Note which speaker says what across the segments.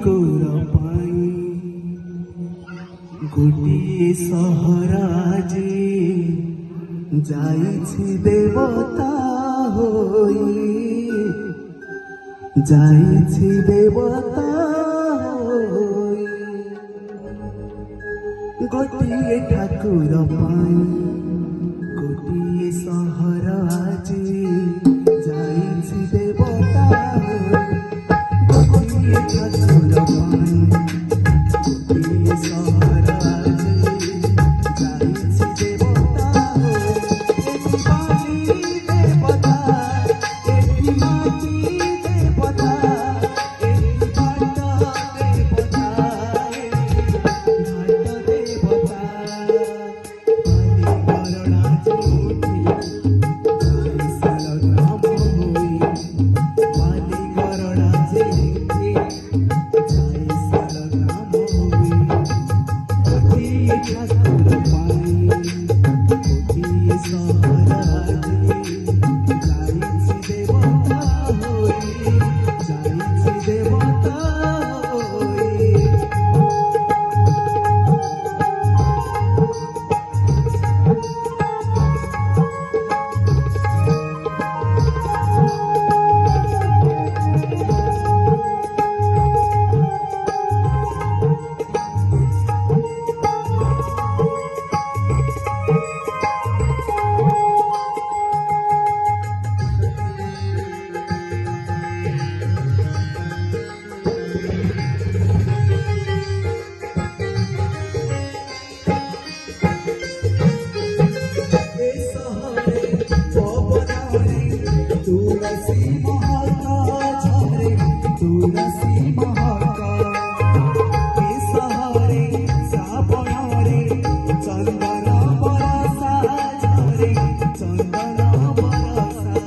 Speaker 1: ठाकुर पाई गोटे सहर आजी जाइछि देवता होई जाइछि देवता होई गोटे ठाकुर पाई गोटे सहर आजी जाइछि देवता होई गोटे ठाकुर पाई गोटे सहर आजी जाइछि देवता होई देवता एठी माटी देवता एठी घाट देवता घाट देवता पानी गरड़ा जोठी जाई साल नाम होई पानी गरड़ा जोठी जाई साल नाम होई गोटे ठाकुर पाई गोटे सहर आजी जाइछि देवता होई जाइछि देवता होई तुलसी महका झरे तुलसी महका ए सहरे श्रावणरे चंदन बरसा झरे चंदन बरसा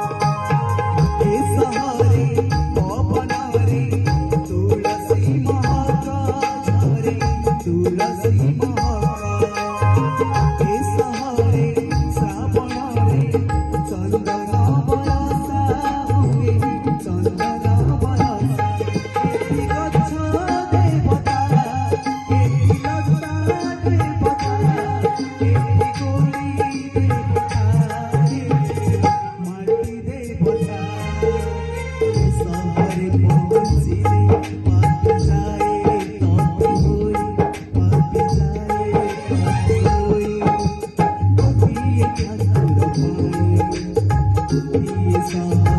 Speaker 1: ए सहरे पवनरे तुलसी महका झरे तुलसी महका ए सहरे श्रावणरे चंदन बरसा हुए चंदन बरसा एठी गच्छ देवता एठी लता देवता एठी गोरी देवता एठी माटी देवता ए सहरे पहुँचिले पापी जाए तप होई पापी जाए तप होई गोटे ठाकुर पाई गोटे सहर